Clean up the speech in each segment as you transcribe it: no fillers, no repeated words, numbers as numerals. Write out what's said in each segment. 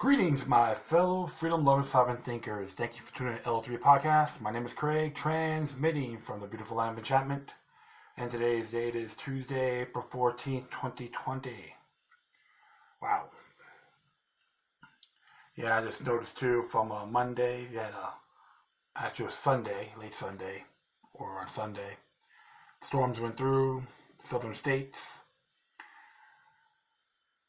Greetings, my fellow freedom-loving sovereign thinkers. Thank you for tuning in to L3 Podcast. My name is Craig, transmitting from the beautiful land of enchantment. And today's date is Tuesday, April 14th, 2020. Wow. Yeah, I just noticed too from Monday, we had actually a Sunday, late Sunday, or on Sunday. Storms went through southern states.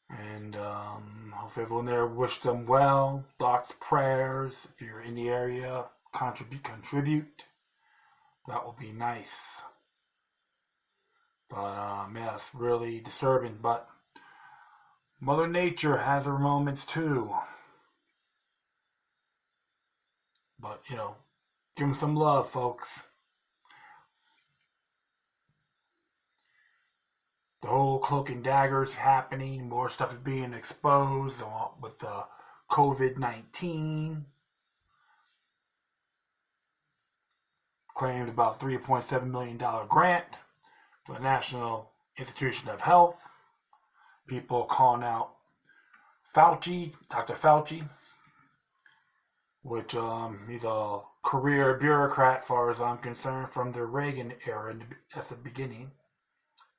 And hopefully everyone there wish them well. Thoughts, prayers. If you're in the area, contribute. That will be nice. But yeah, it's really disturbing. But Mother Nature has her moments too. But give them some love, folks. The whole cloak and daggers happening. More stuff is being exposed with COVID-19. Claimed about $3.7 million grant for the National Institution of Health. People calling out Fauci, Dr. Fauci, which he's a career bureaucrat, as far as I'm concerned, from the Reagan era at the beginning.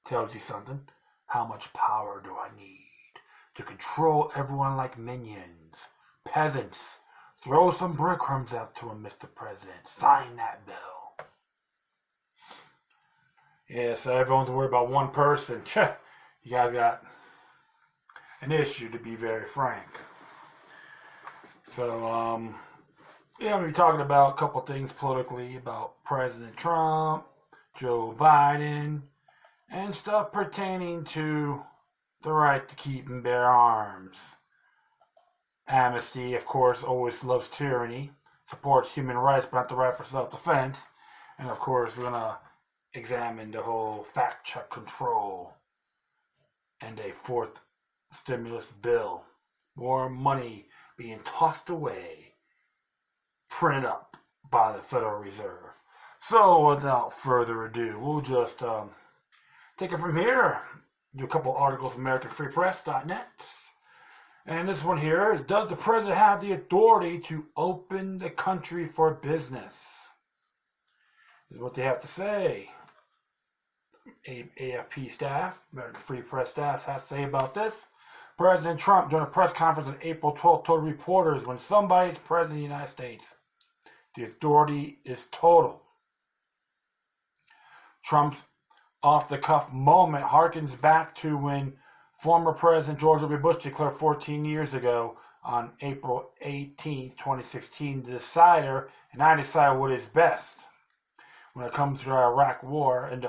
Tells you something. How much power do I need to control everyone like minions? Peasants, throw some breadcrumbs out to him, Mr. President. Sign that bill. Yeah, so everyone's worried about one person. You guys got an issue, to be very frank. So, we'll be talking about a couple things politically about President Trump, Joe Biden, and stuff pertaining to the right to keep and bear arms. Amnesty, of course, always loves tyranny, supports human rights, but not the right for self-defense. And, of course, we're going to examine the whole fact-check control and a fourth stimulus bill. More money being tossed away, printed up by the Federal Reserve. So, without further ado, we'll just take it from here. Do a couple articles from AmericanFreePress.net. And this one here is, does the president have the authority to open the country for business? This is what they have to say. AFP staff, American Free Press staff, has to say about this. President Trump, during a press conference on April 12th, told reporters, when somebody's president of the United States, the authority is total. Trump's off-the-cuff moment harkens back to when former President George W. Bush declared 14 years ago on April 18, 2016, the decider, and I decide what is best when it comes to the Iraq War and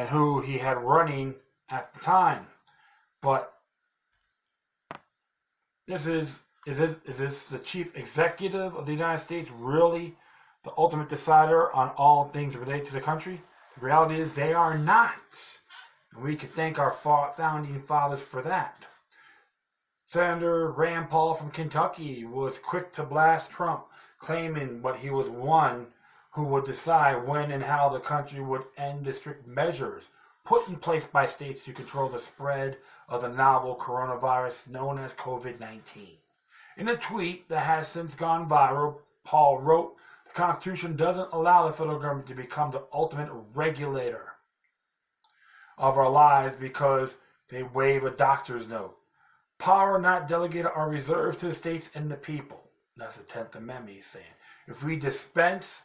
who he had running at the time. But is this the chief executive of the United States really the ultimate decider on all things related to the country? The reality is they are not. And we could thank our founding fathers for that. Senator Rand Paul from Kentucky was quick to blast Trump, claiming what he was one who would decide when and how the country would end the strict measures put in place by states to control the spread of the novel coronavirus known as COVID-19. In a tweet that has since gone viral, Paul wrote, "The Constitution doesn't allow the federal government to become the ultimate regulator of our lives because they waive a doctor's note. Power not delegated are reserved to the states and the people." That's the 10th Amendment, he's saying. If we dispense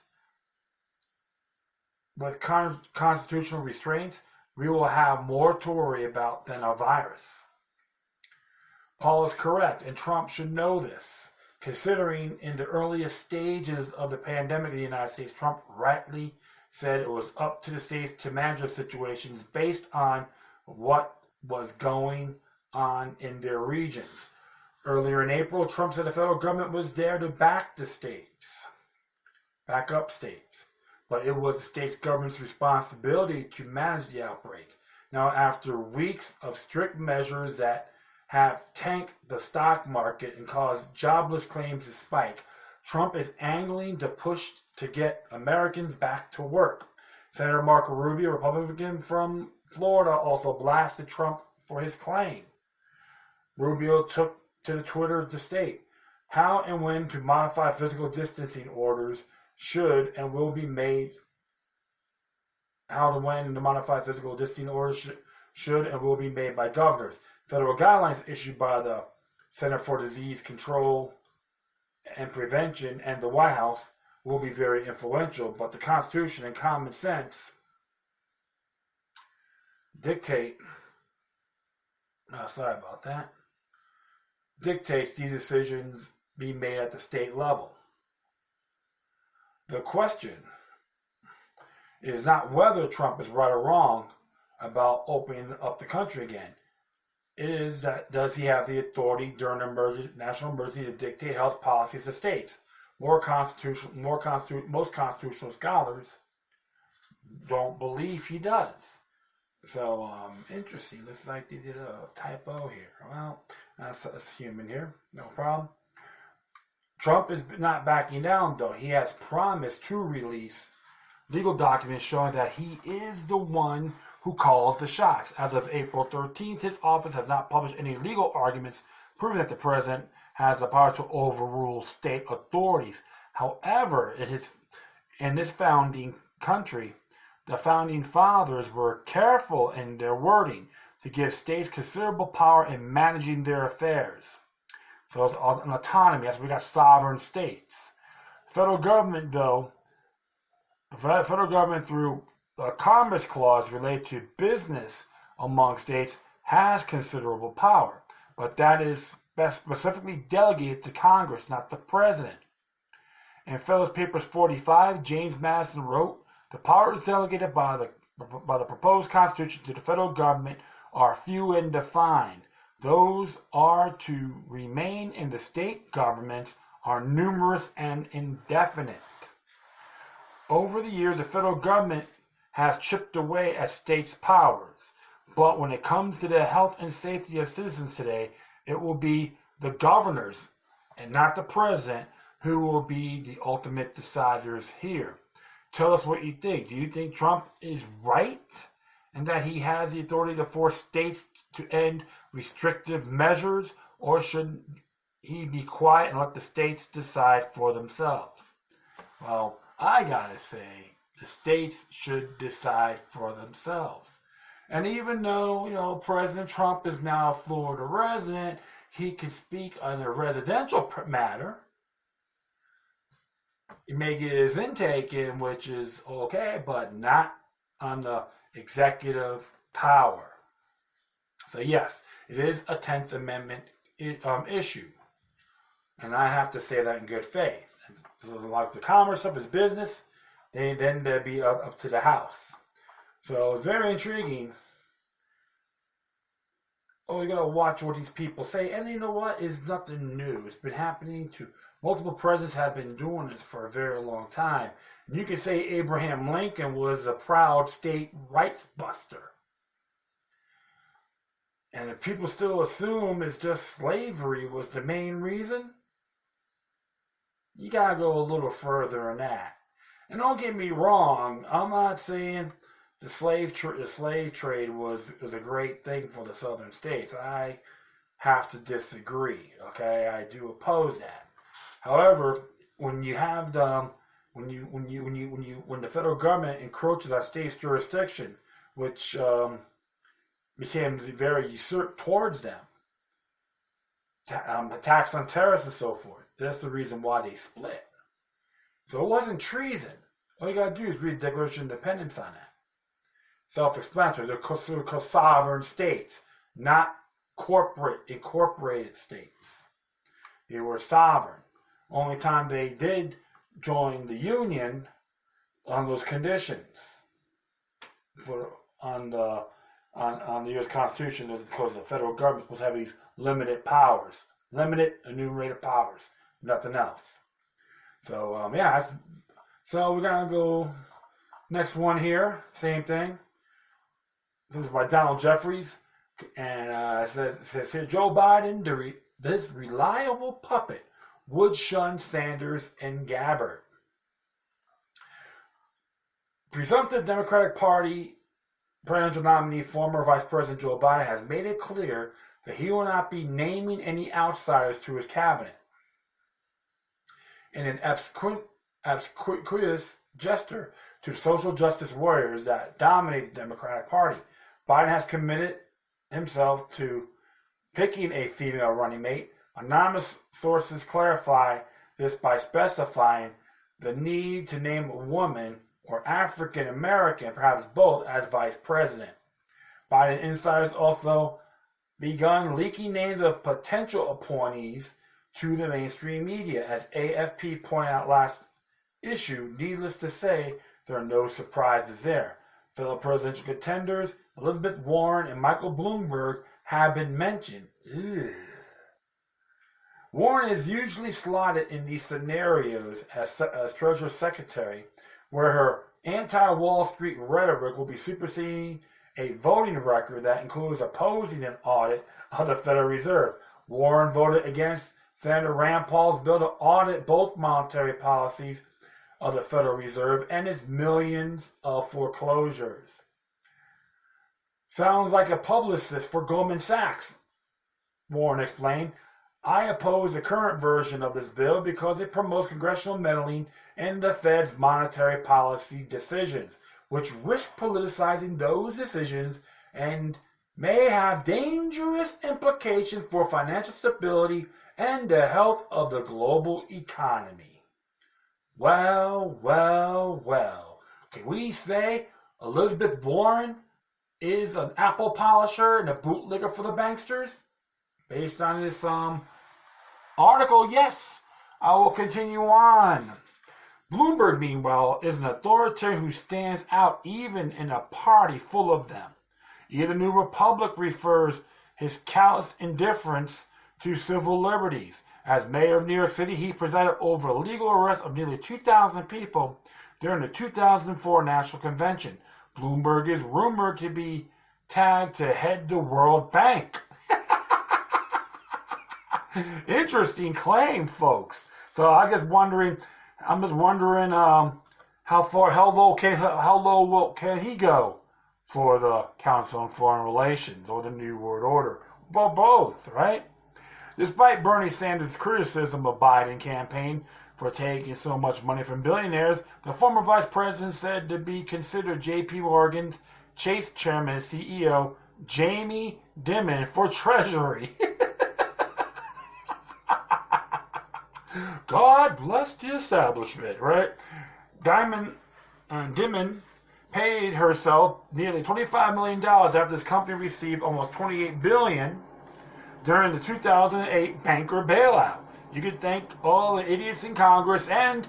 with constitutional restraints, we will have more to worry about than a virus. Paul is correct, and Trump should know this. Considering in the earliest stages of the pandemic in the United States, Trump rightly said it was up to the states to manage the situations based on what was going on in their regions. Earlier in April, Trump said the federal government was there to back up states. But it was the state's government's responsibility to manage the outbreak. Now, after weeks of strict measures that have tanked the stock market and caused jobless claims to spike, Trump is angling to push to get Americans back to work. Senator Marco Rubio, Republican from Florida, also blasted Trump for his claim. Rubio took to the Twitter of the state. How and when to modify physical distancing orders should and will be made. How to when to modify physical distancing orders should and will be made by governors. Federal guidelines issued by the Center for Disease Control and Prevention and the White House will be very influential, but the Constitution and common sense dictates these decisions be made at the state level. The question is not whether Trump is right or wrong about opening up the country again. It is that does he have the authority during an national emergency to dictate health policies to states? Most constitutional scholars don't believe he does. So, interesting. Looks like they did a typo here. Well, that's human here. No problem. Trump is not backing down, though. He has promised to release legal documents showing that he is the one who calls the shots. As of April 13th, his office has not published any legal arguments proving that the president has the power to overrule state authorities. However, in this founding country, the founding fathers were careful in their wording to give states considerable power in managing their affairs. So it's an autonomy. That's why we got sovereign states. The federal government, though, through the Commerce Clause related to business among states has considerable power, but that is specifically delegated to Congress, not the president. In Federalist Papers 45, James Madison wrote, "The powers delegated by the proposed Constitution to the federal government are few and defined. Those are to remain in the state governments are numerous and indefinite." Over the years, the federal government has chipped away at states' powers, but when it comes to the health and safety of citizens today, it will be the governors and not the president who will be the ultimate deciders here. Tell us what you think. Do you think Trump is right and that he has the authority to force states to end restrictive measures, or should he be quiet and let the states decide for themselves? Well, I gotta say, the states should decide for themselves. And even though, President Trump is now a Florida resident, he can speak on a residential matter. He may get his intake in, which is okay, but not on the executive power. So yes, it is a 10th Amendment issue. And I have to say that in good faith. So like the commerce of his business, then they'd be up to the House. So it's very intriguing. Oh, you gotta watch what these people say. And you know what? It's nothing new. It's been happening to multiple presidents have been doing this for a very long time. And you could say Abraham Lincoln was a proud state rights buster. And if people still assume it's just slavery was the main reason, you gotta go a little further than that. And don't get me wrong, I'm not saying the slave trade was a great thing for the southern states. I have to disagree. Okay, I do oppose that. However, when you have when the federal government encroaches on states' jurisdiction, which became very usurped towards them, attacks on terrorists and so forth. That's the reason why they split. So it wasn't treason. All you gotta do is read the Declaration of Independence on that. Self-explanatory. They're called sovereign states, not incorporated states. They were sovereign. Only time they did join the Union on those conditions on the U.S. Constitution, because the federal government was supposed to have these limited powers, limited enumerated powers, nothing else. So so we're gonna go next one here. Same thing. This is by Donald Jeffries, and it says here, Joe Biden, this reliable puppet, would shun Sanders and Gabbard. Presumptive Democratic Party presidential nominee, former Vice President Joe Biden, has made it clear that he will not be naming any outsiders to his cabinet. In an obsequious gesture to social justice warriors that dominate the Democratic Party, Biden has committed himself to picking a female running mate. Anonymous sources clarify this by specifying the need to name a woman or African American, perhaps both, as vice president. Biden insiders also begun leaking names of potential appointees to the mainstream media. As AFP pointed out last issue, needless to say, there are no surprises there. Fellow presidential contenders Elizabeth Warren and Michael Bloomberg have been mentioned. Ugh. Warren is usually slotted in these scenarios as Treasury Secretary, where her anti-Wall Street rhetoric will be superseding a voting record that includes opposing an audit of the Federal Reserve. Warren voted against Senator Rand Paul's bill to audit both monetary policies of the Federal Reserve and its millions of foreclosures. Sounds like a publicist for Goldman Sachs, Warren explained. I oppose the current version of this bill because it promotes congressional meddling in the Fed's monetary policy decisions, which risk politicizing those decisions and may have dangerous implications for financial stability and the health of the global economy. Well. Can we say Elizabeth Warren is an apple polisher and a bootlegger for the banksters? Based on this article, yes. I will continue on. Bloomberg, meanwhile, is an authoritarian who stands out even in a party full of them. Either New Republic refers his callous indifference to civil liberties. As mayor of New York City, he presided over a legal arrest of nearly 2,000 people during the 2004 National Convention. Bloomberg is rumored to be tagged to head the World Bank. Interesting claim, folks. So I'm just wondering how low can he go for the Council on Foreign Relations or the New World Order? Well, both, right? Despite Bernie Sanders' criticism of Biden campaign for taking so much money from billionaires, the former vice president said to be considered J.P. Morgan's Chase chairman and CEO Jamie Dimon for Treasury. God bless the establishment, right? Dimon paid herself nearly $25 million after this company received almost $28 billion during the 2008 banker bailout. You could thank all the idiots in Congress and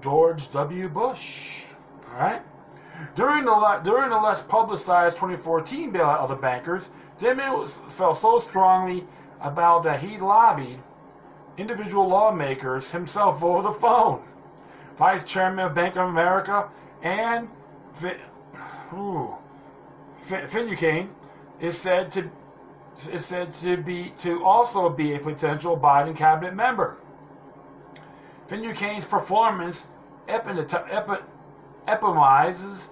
George W. Bush. All right. During the less publicized 2014 bailout of the bankers, Dimon felt so strongly about that he lobbied individual lawmakers himself over the phone. Vice Chairman of Bank of America and Finucane is said to also be a potential Biden cabinet member. Finucane's performance epitomizes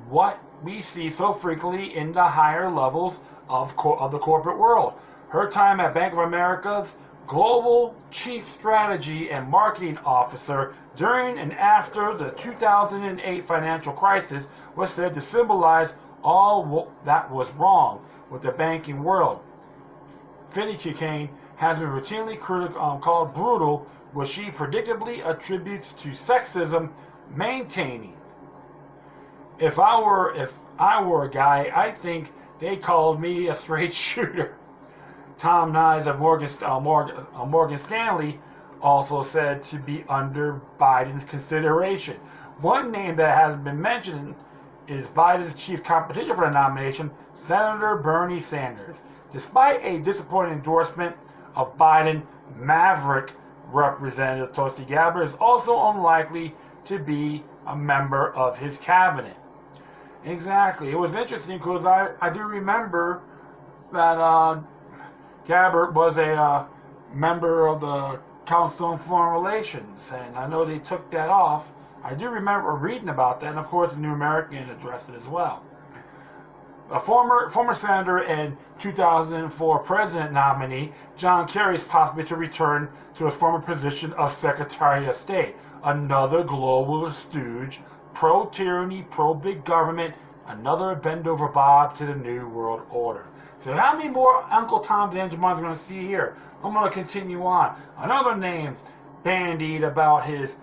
what we see so frequently in the higher levels of the corporate world. Her time at Bank of America's Global Chief Strategy and Marketing Officer during and after the 2008 financial crisis was said to symbolize all that was wrong with the banking world. Finucane has been routinely called brutal, which she predictably attributes to sexism, maintaining. If I were a guy, I think they called me a straight shooter. Tom Nyes of Morgan Stanley also said to be under Biden's consideration. One name that hasn't been mentioned is Biden's chief competition for the nomination, Senator Bernie Sanders. Despite a disappointing endorsement of Biden, Maverick Representative Tulsi Gabbard is also unlikely to be a member of his cabinet. Exactly. It was interesting because I do remember that Gabbard was a member of the Council on Foreign Relations, and I know they took that off. I do remember reading about that, and of course the New American addressed it as well. A former senator and 2004 president nominee, John Kerry is possibly to return to his former position of Secretary of State. Another globalist stooge, pro-tyranny, pro-big government, another bend-over Bob to the New World Order. So how many more Uncle Tom Dangermines are we going to see here? I'm going to continue on. Another name bandied about his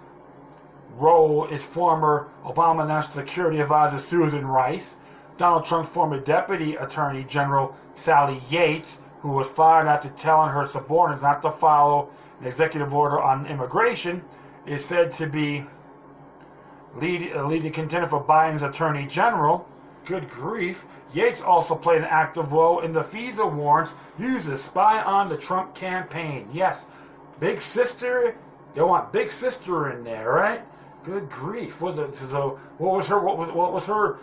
role is former Obama National Security Advisor Susan Rice, Donald Trump's former Deputy Attorney General Sally Yates, who was fired after telling her subordinates not to follow an executive order on immigration, is said to be leading contender for Biden's Attorney General. Good grief. Yates also played an active role in the FISA warrants used to spy on the Trump campaign. Yes, Big Sister. They want Big Sister in there, right? Good grief. What was her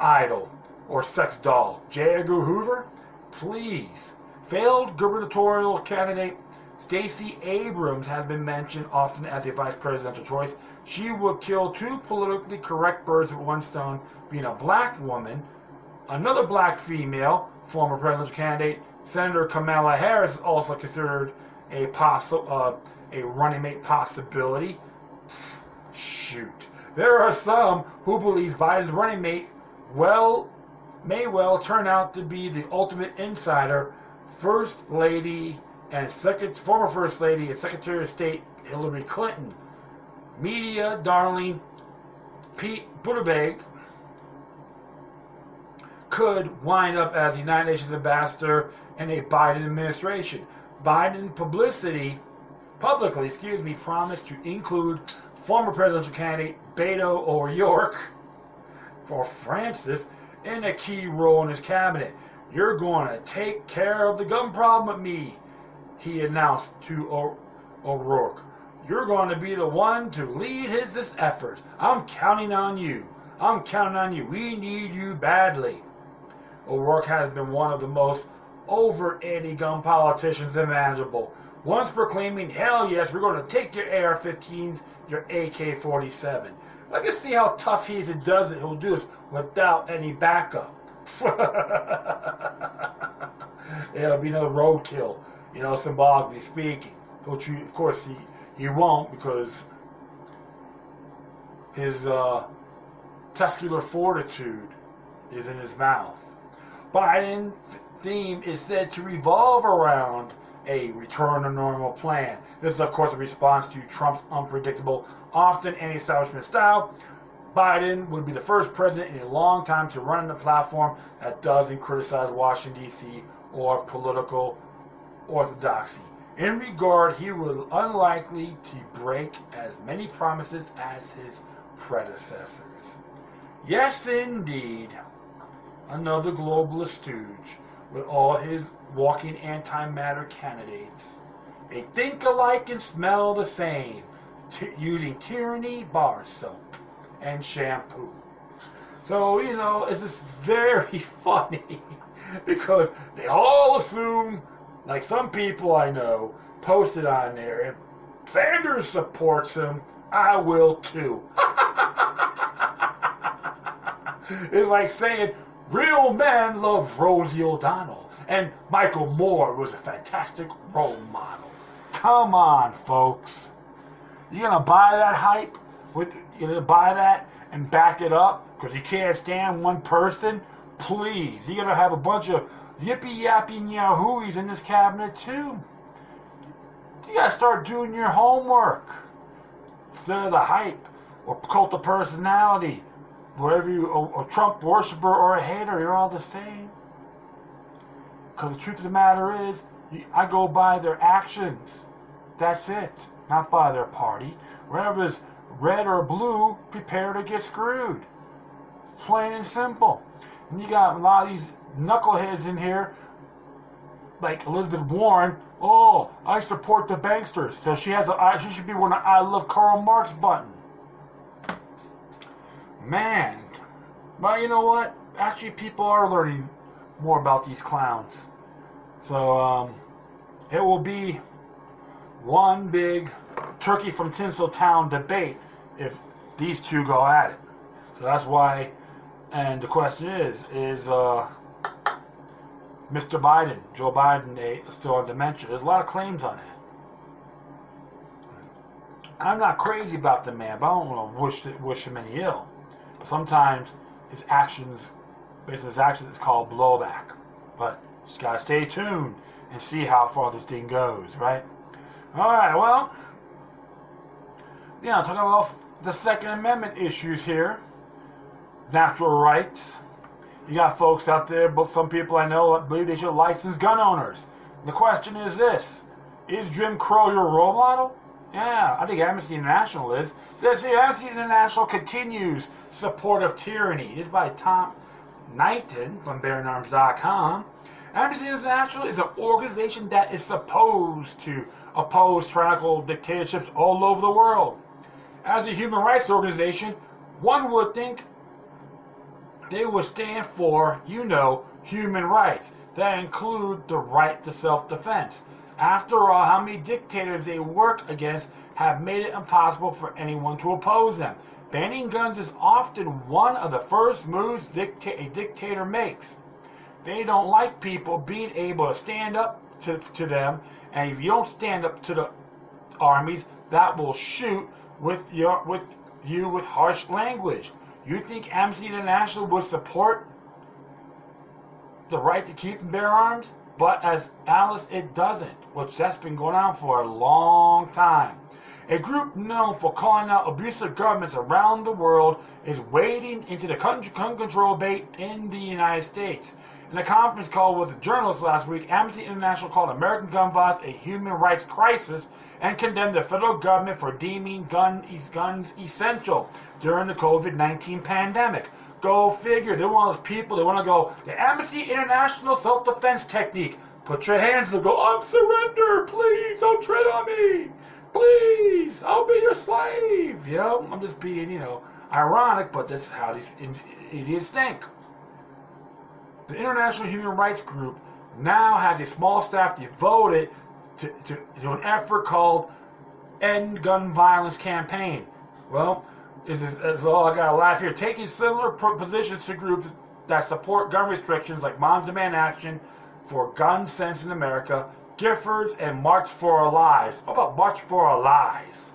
idol or sex doll? J. Edgar Hoover? Please. Failed gubernatorial candidate Stacey Abrams has been mentioned often as a vice presidential choice. She would kill two politically correct birds with one stone, being a black woman. Another black female, former presidential candidate Senator Kamala Harris, is also considered a running mate possibility. Shoot. There are some who believe Biden's running mate may well turn out to be the ultimate insider, former First Lady and Secretary of State Hillary Clinton. Media darling Pete Buttigieg could wind up as the United Nations ambassador in a Biden administration. Biden publicly promised to include former presidential candidate Beto O'Rourke for Francis in a key role in his cabinet. You're going to take care of the gun problem with me, he announced to O'Rourke. You're going to be the one to lead this effort. I'm counting on you. We need you badly. O'Rourke has been one of the most overt anti-gun politicians imaginable. Once proclaiming, hell yes, we're going to take your AR-15s, your AK-47. Let us see how tough he is and does it. He'll do this without any backup. It'll be another roadkill, symbolically speaking. Of course, he won't, because his testicular fortitude is in his mouth. Biden's theme is said to revolve around a return to normal plan. This is, of course, a response to Trump's unpredictable, often anti-establishment style. Biden would be the first president in a long time to run on a platform that doesn't criticize Washington, D.C. or political orthodoxy. In regard, he was unlikely to break as many promises as his predecessors. Yes, indeed, another globalist stooge with all his walking antimatter candidates. They think alike and smell the same, using tyranny, bar soap, and shampoo. So, it's just very funny because they all assume, like some people I know posted on there, if Sanders supports him, I will too. It's like saying real men love Rosie O'Donnell and Michael Moore was a fantastic role model. Come on, folks. You gonna buy that hype? You gonna buy that and back it up because you can't stand one person? Please, you're gonna have a bunch of yippee yapping yahooies in this cabinet too. You gotta start doing your homework instead of the hype or cult of personality. Wherever you a Trump worshiper or a hater, you're all the same. Because the truth of the matter is, I go by their actions. That's it. Not by their party. Wherever it's red or blue, prepare to get screwed. It's plain and simple. And you got a lot of these knuckleheads in here, like Elizabeth Warren. Oh, I support the banksters. So she should be wearing an I love Karl Marx button. Man. But you know what? Actually, people are learning more about these clowns. So, it will be one big turkey from Tinseltown debate if these two go at it. So that's why, and the question is Mr. Biden, Joe Biden, still on dementia. There's a lot of claims on that. I'm not crazy about the man, but I don't want to wish him any ill. But sometimes his actions, based on his actions, it's called blowback. But you just gotta stay tuned and see how far this thing goes, right? All right, well, talking about the Second Amendment issues here, natural rights. You got folks out there, but some people I know believe they should license gun owners. The question is this: is Jim Crow your role model? Yeah, I think Amnesty International is. Amnesty International continues support of tyranny. It's by Tom Knighton from BaronArms.com. Amnesty International is an organization that is supposed to oppose tyrannical dictatorships all over the world. As a human rights organization, one would think they would stand for, human rights that include the right to self-defense. After all, how many dictators they work against have made it impossible for anyone to oppose them. Banning guns is often one of the first moves a dictator makes. They don't like people being able to stand up to them, and if you don't stand up to the armies, that will shoot with you with harsh language. You think Amnesty International would support the right to keep and bear arms? But as Alice, it doesn't, which that's been going on for a long time. A group known for calling out abusive governments around the world is wading into the gun control debate in the United States. In a conference call with journalists last week, Amnesty International called American gun violence a human rights crisis and condemned the federal government for deeming guns essential during the COVID-19 pandemic. Go figure. They're one of those people, they want to go, the Amnesty International self-defense technique. Put your hands to go, I'm surrender, please, don't tread on me. Please, I'll be your slave. I'm just being, ironic, but that's how these idiots think. The International Human Rights Group now has a small staff devoted to an effort called End Gun Violence Campaign. Well, I gotta laugh here. Taking similar positions to groups that support gun restrictions like Moms Demand Action for Gun Sense in America, Giffords, and March for Our Lives. How about March for Our Lives?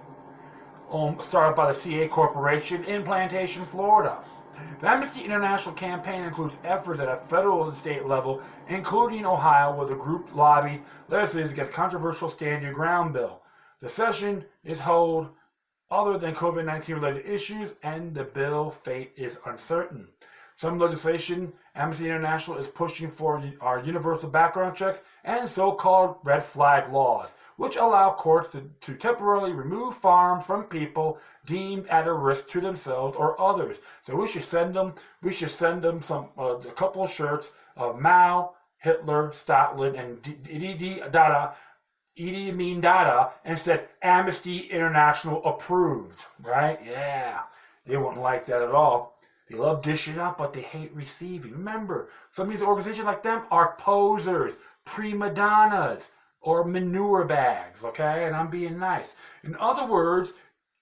Started by the CA Corporation in Plantation, Florida. The Amnesty International campaign includes efforts at a federal and state level, including Ohio, where the group lobbied legislators against controversial Stand Your Ground bill. The session is held other than COVID-19 related issues, and the bill fate is uncertain. Some legislation, Amnesty International is pushing for our universal background checks and so-called red flag laws, which allow courts to temporarily remove firearms from people deemed at a risk to themselves or others. So we should send them a couple of shirts of Mao, Hitler, Stalin, and Idi Amin Dada, and said Amnesty International approved, right? Yeah, they wouldn't like that at all. They love dishing out, but they hate receiving. Remember, some of these organizations like them are posers, prima donnas, or manure bags, okay? And I'm being nice. In other words,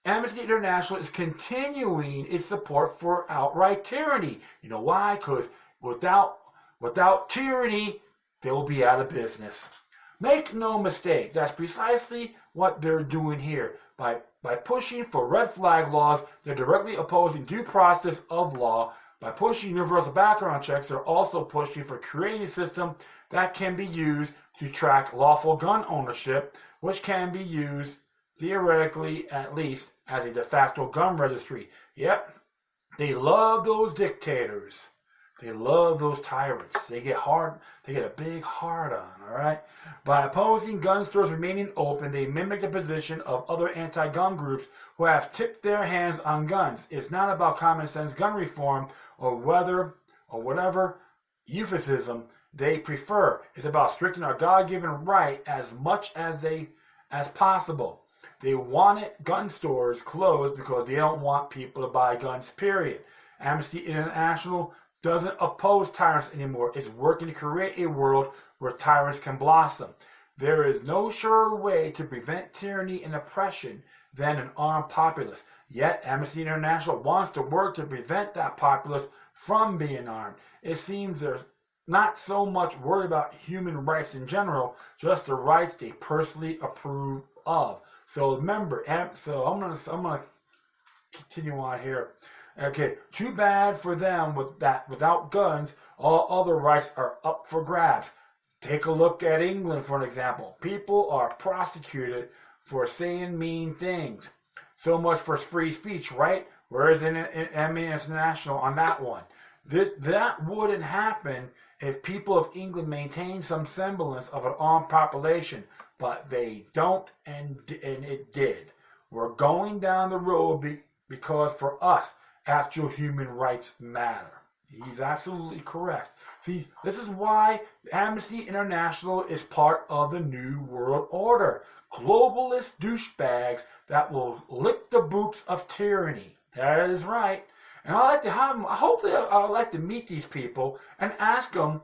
Amnesty International is continuing its support for outright tyranny. You know why? Because without tyranny, they will be out of business. Make no mistake, that's precisely what they're doing here. By pushing for red flag laws, they're directly opposing due process of law. By pushing universal background checks, they're also pushing for creating a system that can be used to track lawful gun ownership, which can be used, theoretically at least, as a de facto gun registry. Yep, they love those dictators. They love those tyrants. They get a big hard on, all right? By opposing gun stores remaining open, they mimic the position of other anti-gun groups who have tipped their hands on guns. It's not about common sense gun reform or whatever euphemism they prefer. It's about restricting our God-given right as much as possible. They wanted gun stores closed because they don't want people to buy guns, period. Amnesty International doesn't oppose tyrants anymore. It's working to create a world where tyrants can blossom. There is no surer way to prevent tyranny and oppression than an armed populace. Yet, Amnesty International wants to work to prevent that populace from being armed. It seems not so much worried about human rights in general, just the rights they personally approve of. So remember, so I'm gonna continue on here. Okay, too bad for them with that. Without guns, all other rights are up for grabs. Take a look at England, for an example. People are prosecuted for saying mean things. So much for free speech, right? Whereas in Amnesty International on that one. That wouldn't happen if people of England maintained some semblance of an armed population, but they don't, and it did. We're going down the road because for us, actual human rights matter. He's absolutely correct. See, this is why Amnesty International is part of the New World Order. Globalist douchebags that will lick the boots of tyranny. That is right. And I like to have them. Hopefully, I'd like to meet these people and ask them.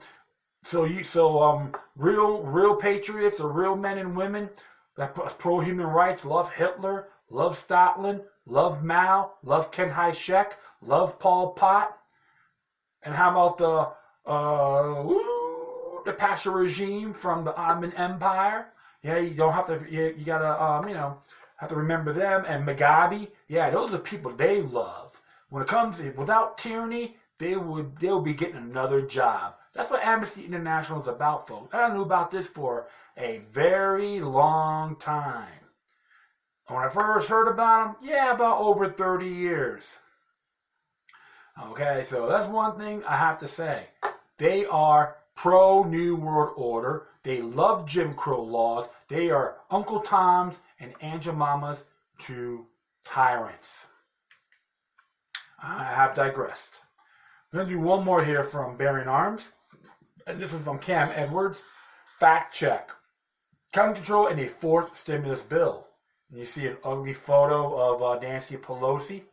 Real patriots or real men and women that pro human rights love Hitler, love Stalin, love Mao, love Ken Hai-shek, love Pol Pot. And how about the Pasha regime from the Ottoman Empire? Yeah, you don't have to. You gotta have to remember them. And Mugabe. Yeah, those are the people they love. When it comes without tyranny, they'll be getting another job. That's what Amnesty International is about, folks. I knew about this for a very long time. When I first heard about them, about over 30 years. Okay, so that's one thing I have to say. They are pro-New World Order. They love Jim Crow laws. They are Uncle Toms and Aunt Jemimas to tyrants. I have digressed. I'm going to do one more here from Bearing Arms. And this is from Cam Edwards. Fact check. Gun control in a fourth stimulus bill. And you see an ugly photo of Nancy Pelosi.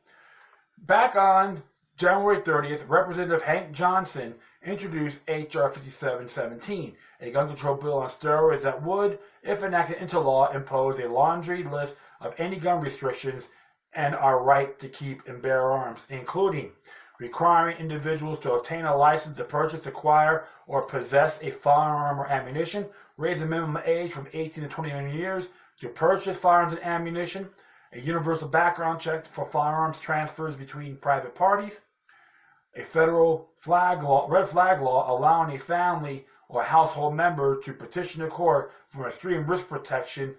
Back on January 30th, Representative Hank Johnson introduced H.R. 5717, a gun control bill on steroids that would, if enacted into law, impose a laundry list of any gun restrictions and our right to keep and bear arms, including requiring individuals to obtain a license to purchase, acquire, or possess a firearm or ammunition, raise the minimum age from 18 to 21 years to purchase firearms and ammunition, a universal background check for firearms transfers between private parties, a federal red flag law allowing a family or household member to petition the court for extreme risk protection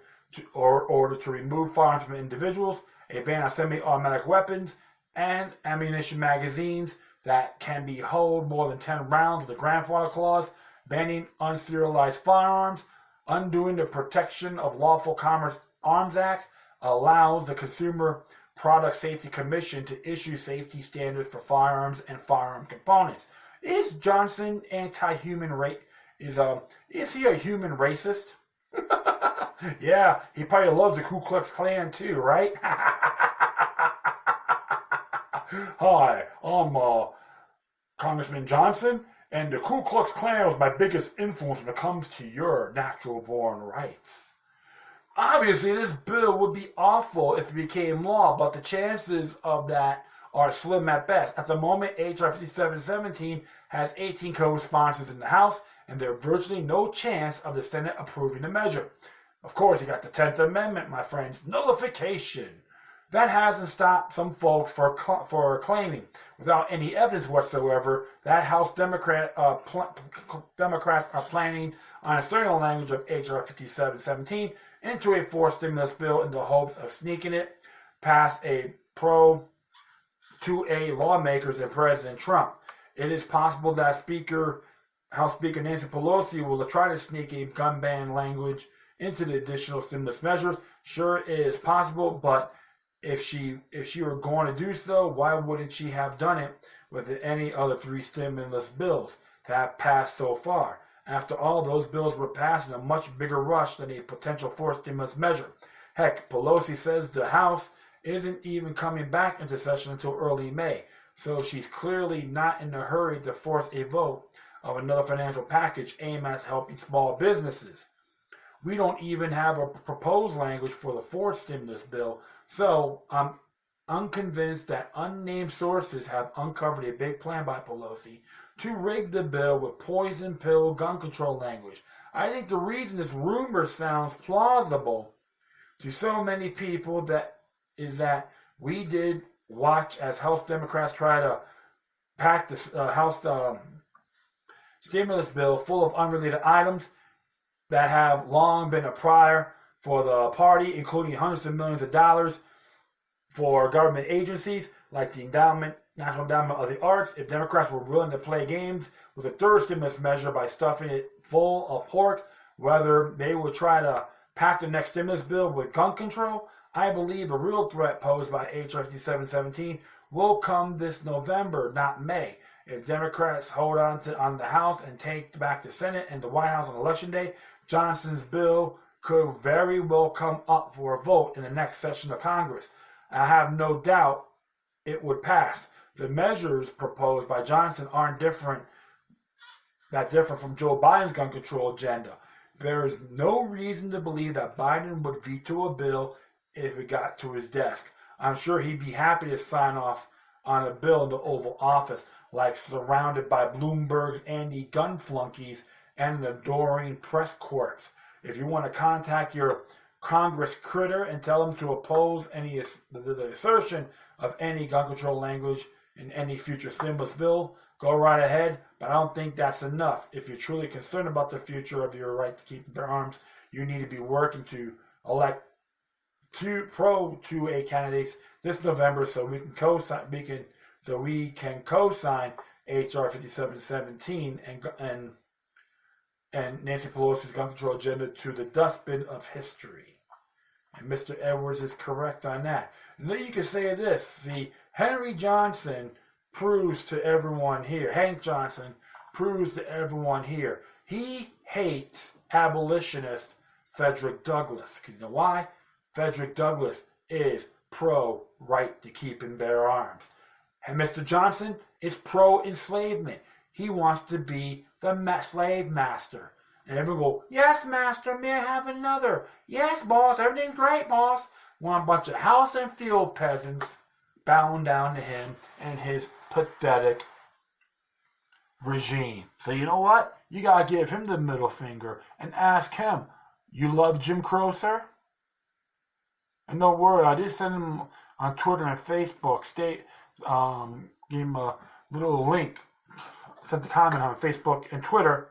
or order to remove firearms from individuals, a ban on semi-automatic weapons and ammunition magazines that can be hold more than 10 rounds with the grandfather clause, banning unserialized firearms, undoing the Protection of Lawful Commerce Arms Act, allows the Consumer Product Safety Commission to issue safety standards for firearms and firearm components. Is Johnson anti-human is he a human racist? Yeah, he probably loves the Ku Klux Klan too, right? Hi, I'm Congressman Johnson, and the Ku Klux Klan was my biggest influence when it comes to your natural-born rights. Obviously, this bill would be awful if it became law, but the chances of that are slim at best. At the moment, H.R. 5717 has 18 co-sponsors in the House, and there's virtually no chance of the Senate approving the measure. Of course, you got the 10th Amendment, my friends, nullification. That hasn't stopped some folks for claiming, without any evidence whatsoever, that House Democrats are planning on inserting the language of H.R. 5717 into a fourth stimulus bill in the hopes of sneaking it past a pro-2A lawmakers and President Trump. It is possible that House Speaker Nancy Pelosi will try to sneak a gun ban language into the additional stimulus measures. Sure, it is possible, but if she were going to do so, why wouldn't she have done it with any other three stimulus bills that have passed so far? After all, those bills were passed in a much bigger rush than a potential fourth stimulus measure. Heck, Pelosi says the House isn't even coming back into session until early May, so she's clearly not in a hurry to force a vote of another financial package aimed at helping small businesses. We don't even have a proposed language for the fourth stimulus bill, so I'm unconvinced that unnamed sources have uncovered a big plan by Pelosi to rig the bill with poison pill gun control language. I think the reason this rumor sounds plausible to so many people is that we did watch as House Democrats try to pack the House stimulus bill full of unrelated items that have long been a prior for the party, including hundreds of millions of dollars for government agencies like the National Endowment of the Arts. If Democrats were willing to play games with a third stimulus measure by stuffing it full of pork, whether they would try to pack the next stimulus bill with gun control, I believe a real threat posed by H.R. 5717 will come this November, not May. If Democrats hold on the House and take back the Senate and the White House on Election Day, Johnson's bill could very well come up for a vote in the next session of Congress. I have no doubt it would pass. The measures proposed by Johnson aren't that different from Joe Biden's gun control agenda. There is no reason to believe that Biden would veto a bill if it got to his desk. I'm sure he'd be happy to sign off on a bill in the Oval Office, like surrounded by Bloomberg's anti-gun flunkies and an adoring press corps. If you want to contact your Congress critter and tell them to oppose the assertion of any gun control language in any future stimulus bill, go right ahead, but I don't think that's enough. If you're truly concerned about the future of your right to keep and bear arms, you need to be working to elect two pro-2A candidates this November so we can co-sign H.R. 5717 and Nancy Pelosi's gun control agenda to the dustbin of history. And Mr. Edwards is correct on that. And then you can say this: see, Hank Johnson proves to everyone here, he hates abolitionist Frederick Douglass. Because you know why? Frederick Douglass is pro-right to keep and bear arms. And Mr. Johnson is pro-enslavement. He wants to be the slave master. And everyone go, yes, master, may I have another? Yes, boss, everything's great, boss. Want a bunch of house and field peasants bowing down to him and his pathetic regime. So you know what? You got to give him the middle finger and ask him, you love Jim Crow, sir? And don't worry, I did send him on Twitter and Facebook, gave him a little link, sent the comment on Facebook and Twitter,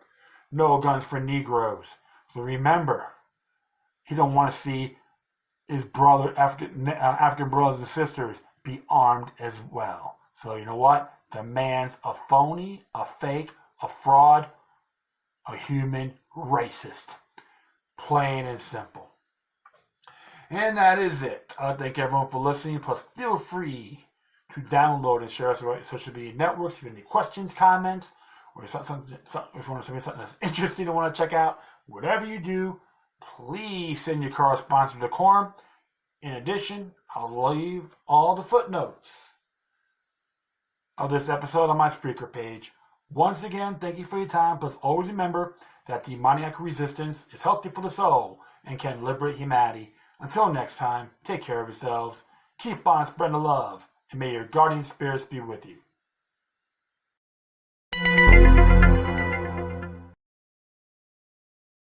no guns for Negroes. So remember, he don't want to see his African brothers and sisters be armed as well. So you know what? The man's a phony, a fake, a fraud, a human racist. Plain and simple. And that is it. I thank everyone for listening. Plus, feel free to download and share us on social media networks. If you have any questions, comments, or if you want to send me something that's interesting and want to check out, whatever you do, please send your correspondence to Decorum. In addition, I'll leave all the footnotes of this episode on my Spreaker page. Once again, thank you for your time. Plus, always remember that demoniac resistance is healthy for the soul and can liberate humanity. Until next time, take care of yourselves, keep on spreading the love, and may your guardian spirits be with you.